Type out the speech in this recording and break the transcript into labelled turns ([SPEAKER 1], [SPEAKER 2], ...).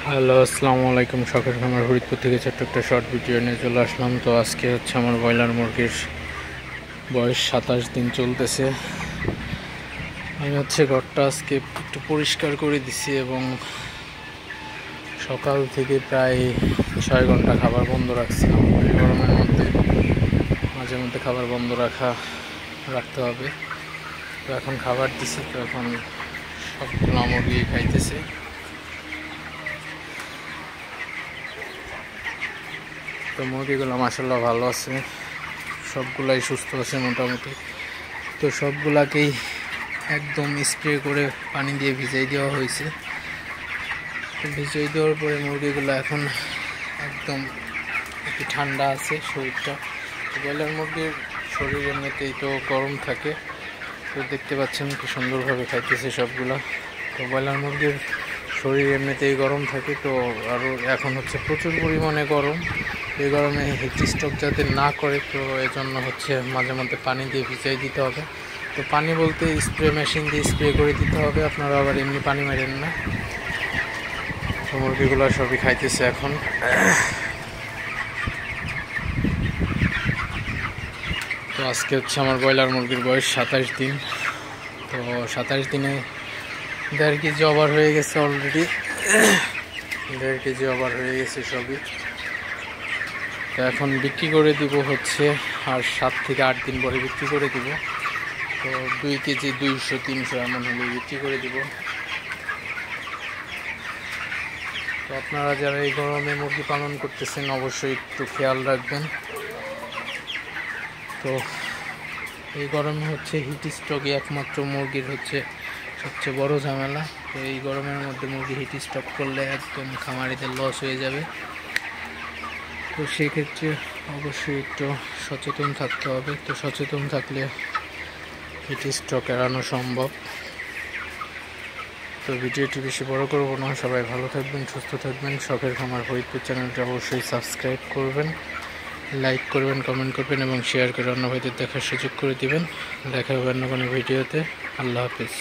[SPEAKER 1] Hello, আসসালামু আলাইকুম। শখের খামার ফরিদপুর থেকে ছোট্ট একটা শর্ট ভিডিও নিয়ে চলে আসলাম। তো আজকে হচ্ছে আমার ব্রয়লার মুরগির বয়স 27 দিন চলতেছে। আমি হচ্ছে ঘরটা আজকে একটু পরিষ্কার করে দিছি এবং সকাল থেকে প্রায় 6 ঘন্টা খাবার বন্ধ রাখছিলাম। এই গরমের মধ্যে মাঝে মধ্যে খাবার বন্ধ রাখতে হবে। তো এখন খাবার দিছি, তো এখন সবগুলো মুরগি খাইতেছে। তো মুরগিগুলো মাশাআল্লাহ ভালো আছে, সবগুলাই সুস্থ আছে মোটামুটি। তো সবগুলাকেই একদম স্প্রে করে পানি দিয়ে ভিজাই দেওয়া হয়েছে। তো ভিজাই দেওয়ার পরে মুরগিগুলো এখন একদম একটু ঠান্ডা আছে শরীরটা। ব্রয়লার মুরগির শরীর এমনিতেই তো গরম থাকে, তো দেখতে পাচ্ছেন কি সুন্দরভাবে খাইতেছে সবগুলা। তো ব্রয়লার মুরগির শরীর এমনিতেই গরম থাকে, তো আরও এখন হচ্ছে প্রচুর পরিমাণে গরম। এই গরমে হিট স্ট্রোক যাতে না করে, তো এজন্য হচ্ছে মাঝে মধ্যে পানি দিয়ে ভিজাই দিতে হবে। তো পানি বলতে স্প্রে মেশিন দিয়ে স্প্রে করে দিতে হবে, আপনারা আবার এমনি পানি মারেন না। তো মুরগিগুলো সবই খাইতেছে এখন। তো আজকে হচ্ছে আমার ব্রয়লার মুরগির বয়স 27 দিন। তো 27 দিনে 1.5 কেজি ওভার হয়ে গেছে অলরেডি। 1.5 কেজি ওভার হয়ে গেছে সবই। তো এখন বিক্রি করে দিব হচ্ছে আর 7 থেকে 8 দিন পরে বিক্রি করে দিব। তো 2 কেজি 200-300 এমন হলে বিক্রি করে দিব। তো আপনারা যারা এই গরমে মুরগি পালন করতেছেন অবশ্যই একটু খেয়াল রাখবেন। তো এই গরমে হচ্ছে হিট স্ট্রোকই একমাত্র মুরগির হচ্ছে সবচেয়ে বড় ঝামেলা। তো এই গরমের মধ্যে মুরগি হিট স্ট্রোক করলে একদম খামারিদের লস হয়ে যাবে। তো সেক্ষেত্রে অবশ্যই একটু সচেতন থাকতে হবে। তো সচেতন থাকলে হিট স্ট্রোক এড়ানো সম্ভব। তো ভিডিওটি বেশি বড় করব না, সবাই ভালো থাকবেন, সুস্থ থাকবেন। শখের খামার ফরিদপুর চ্যানেলটা অবশ্যই সাবস্ক্রাইব করবেন, লাইক করবেন, কমেন্ট করবেন এবং শেয়ার করে অন্য ভাইদের দেখার সুযোগ করে দিবেন। দেখা হবে অন্য কোনো ভিডিওতে। আল্লাহ হাফিজ।